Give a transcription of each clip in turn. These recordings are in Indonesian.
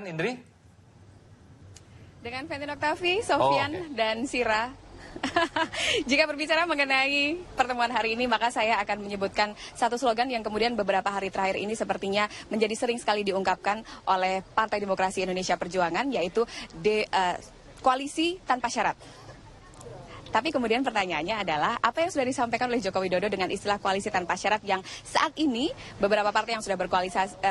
Indri? Dengan Fentin Oktavi, Sofyan, dan Sira. Jika berbicara mengenai pertemuan hari ini, maka saya akan menyebutkan satu slogan yang kemudian beberapa hari terakhir ini sepertinya menjadi sering sekali diungkapkan oleh Partai Demokrasi Indonesia Perjuangan, yaitu koalisi tanpa syarat. Tapi kemudian pertanyaannya adalah, apa yang sudah disampaikan oleh Joko Widodo dengan istilah koalisi tanpa syarat yang saat ini beberapa partai yang sudah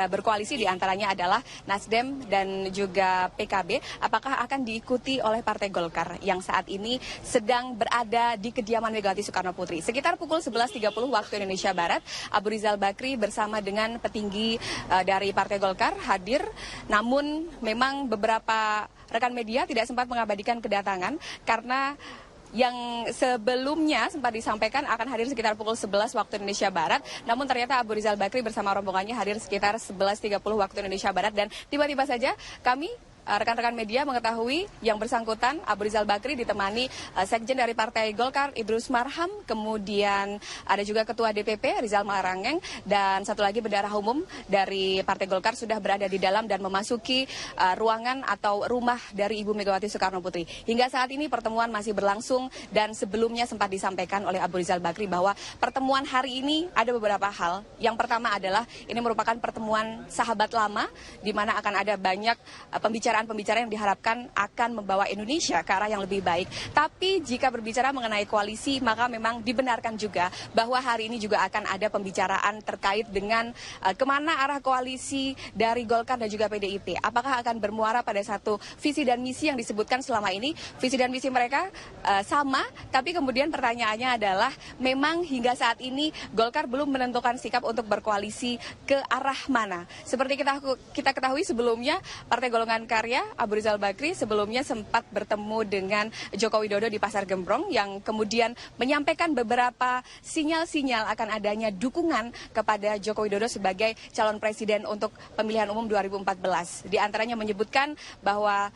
berkoalisi diantaranya adalah Nasdem dan juga PKB, apakah akan diikuti oleh Partai Golkar yang saat ini sedang berada di kediaman Megawati Soekarno Putri. Sekitar pukul 11.30 waktu Indonesia Barat, Abu Rizal Bakri bersama dengan petinggi dari Partai Golkar hadir, namun memang beberapa rekan media tidak sempat mengabadikan kedatangan karena yang sebelumnya sempat disampaikan akan hadir sekitar pukul 11 waktu Indonesia Barat, namun ternyata Abu Rizal Bakri bersama rombongannya hadir sekitar 11.30 waktu Indonesia Barat, dan tiba-tiba saja kami rekan-rekan media mengetahui yang bersangkutan Abu Rizal Bakri ditemani sekjen dari Partai Golkar Idrus Marham, kemudian ada juga Ketua DPP Rizal Malarangeng, dan satu lagi bendahara umum dari Partai Golkar sudah berada di dalam dan memasuki ruangan atau rumah dari Ibu Megawati Soekarno Putri. Hingga saat ini pertemuan masih berlangsung, dan sebelumnya sempat disampaikan oleh Abu Rizal Bakri bahwa pertemuan hari ini ada beberapa hal. Yang pertama adalah ini merupakan pertemuan sahabat lama, di mana akan ada banyak pembicaraan yang diharapkan akan membawa Indonesia ke arah yang lebih baik. Tapi jika berbicara mengenai koalisi, maka memang dibenarkan juga bahwa hari ini juga akan ada pembicaraan terkait dengan kemana arah koalisi dari Golkar dan juga PDIP. Apakah akan bermuara pada satu visi dan misi yang disebutkan selama ini? Visi dan misi mereka sama, tapi kemudian pertanyaannya adalah memang hingga saat ini Golkar belum menentukan sikap untuk berkoalisi ke arah mana. Seperti kita ketahui sebelumnya, Partai Golongan Karya Abu Rizal Bakri sebelumnya sempat bertemu dengan Joko Widodo di Pasar Gembrong, yang kemudian menyampaikan beberapa sinyal-sinyal akan adanya dukungan kepada Joko Widodo sebagai calon presiden untuk pemilihan umum 2014. Di antaranya menyebutkan bahwa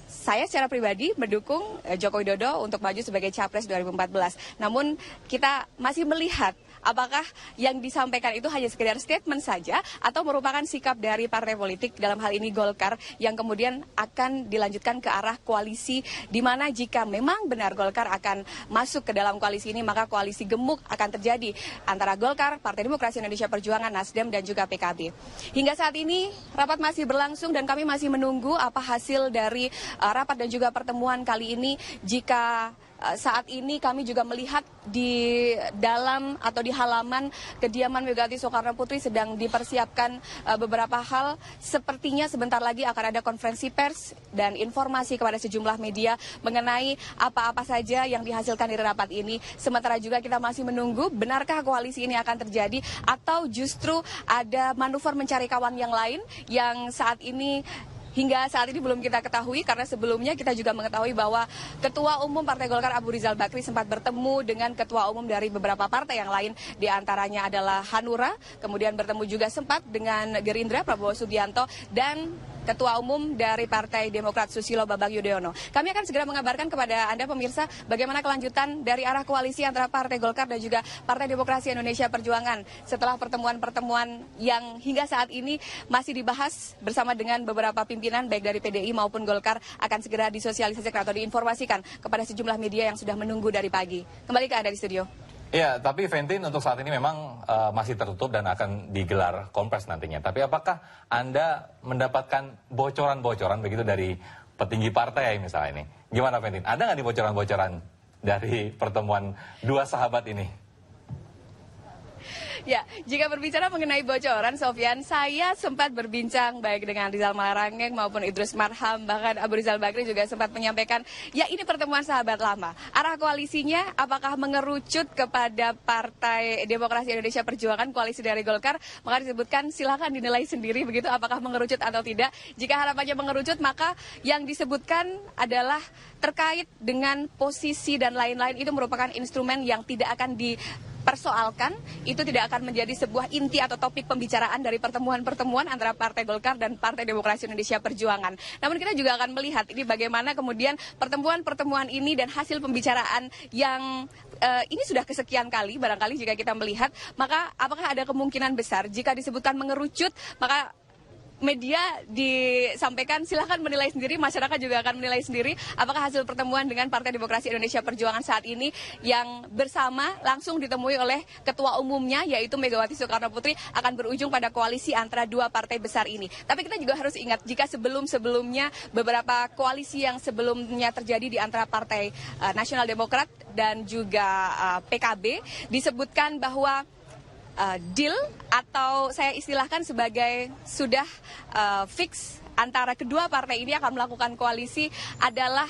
saya secara pribadi mendukung Joko Widodo untuk maju sebagai capres 2014. Namun kita masih melihat apakah yang disampaikan itu hanya sekedar statement saja atau merupakan sikap dari partai politik, dalam hal ini Golkar, yang kemudian akan dilanjutkan ke arah koalisi, di mana jika memang benar Golkar akan masuk ke dalam koalisi ini, maka koalisi gemuk akan terjadi antara Golkar, Partai Demokrasi Indonesia Perjuangan, Nasdem, dan juga PKB. Hingga saat ini rapat masih berlangsung dan kami masih menunggu apa hasil dari rapat dan juga pertemuan kali ini. Jika saat ini kami juga melihat di dalam atau di halaman kediaman Megawati Soekarno Putri sedang dipersiapkan beberapa hal. Sepertinya sebentar lagi akan ada konferensi pers dan informasi kepada sejumlah media mengenai apa-apa saja yang dihasilkan dari rapat ini. Sementara juga kita masih menunggu benarkah koalisi ini akan terjadi atau justru ada manuver mencari kawan yang lain yang saat ini hingga saat ini belum kita ketahui, karena sebelumnya kita juga mengetahui bahwa Ketua Umum Partai Golkar Abu Rizal Bakri sempat bertemu dengan Ketua Umum dari beberapa partai yang lain, diantaranya adalah Hanura, kemudian bertemu juga sempat dengan Gerindra Prabowo Subianto, dan Ketua Umum dari Partai Demokrat Susilo Bambang Yudhoyono. Kami akan segera mengabarkan kepada Anda pemirsa bagaimana kelanjutan dari arah koalisi antara Partai Golkar dan juga Partai Demokrasi Indonesia Perjuangan setelah pertemuan-pertemuan yang hingga saat ini masih dibahas bersama dengan beberapa pimpinan baik dari PDI maupun Golkar, akan segera disosialisasikan atau diinformasikan kepada sejumlah media yang sudah menunggu dari pagi. Kembali ke Anda di studio. Iya, tapi Fentin untuk saat ini memang masih tertutup dan akan digelar kompres nantinya. Tapi apakah Anda mendapatkan bocoran-bocoran begitu dari petinggi partai misalnya ini? Gimana Fentin? Ada nggak nih bocoran-bocoran dari pertemuan dua sahabat ini? Ya, jika berbicara mengenai bocoran, Sofyan, saya sempat berbincang baik dengan Rizal Malarangeng maupun Idrus Marham, bahkan Abu Rizal Bakri juga sempat menyampaikan, ya ini pertemuan sahabat lama. Arah koalisinya apakah mengerucut kepada Partai Demokrasi Indonesia Perjuangan, koalisi dari Golkar, maka disebutkan silakan dinilai sendiri begitu apakah mengerucut atau tidak. Jika harapannya mengerucut, maka yang disebutkan adalah terkait dengan posisi dan lain-lain, itu merupakan instrumen yang tidak akan dipersoalkan, itu tidak akan menjadi sebuah inti atau topik pembicaraan dari pertemuan-pertemuan antara Partai Golkar dan Partai Demokrasi Indonesia Perjuangan. Namun kita juga akan melihat ini bagaimana kemudian pertemuan-pertemuan ini dan hasil pembicaraan yang ini sudah kesekian kali, barangkali jika kita melihat, maka apakah ada kemungkinan besar jika disebutkan mengerucut, maka media disampaikan, silahkan menilai sendiri, masyarakat juga akan menilai sendiri apakah hasil pertemuan dengan Partai Demokrasi Indonesia Perjuangan saat ini yang bersama langsung ditemui oleh ketua umumnya yaitu Megawati Soekarno Putri akan berujung pada koalisi antara dua partai besar ini. Tapi kita juga harus ingat jika sebelum-sebelumnya beberapa koalisi yang sebelumnya terjadi di antara Partai Nasional Demokrat dan juga PKB disebutkan bahwa deal atau saya istilahkan sebagai sudah fix antara kedua partai ini akan melakukan koalisi adalah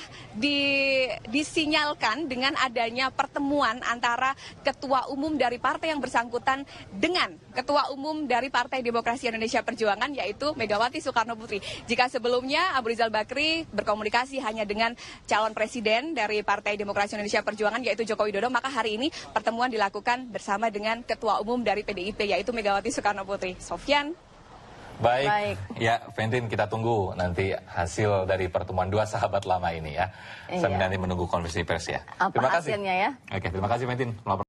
disinyalkan dengan adanya pertemuan antara ketua umum dari partai yang bersangkutan dengan ketua umum dari Partai Demokrasi Indonesia Perjuangan yaitu Megawati Soekarno Putri. Jika sebelumnya Abu Rizal Bakri berkomunikasi hanya dengan calon presiden dari Partai Demokrasi Indonesia Perjuangan yaitu Joko Widodo, maka hari ini pertemuan dilakukan bersama dengan ketua umum dari PDIP yaitu Megawati Soekarno Putri. Sofyan. Baik. Ya, Fentin, kita tunggu nanti hasil dari pertemuan dua sahabat lama ini ya. Sambil nanti menunggu konferensi pers ya. Apa Terima kasih. hasilnya ya? Oke, terima kasih Fentin.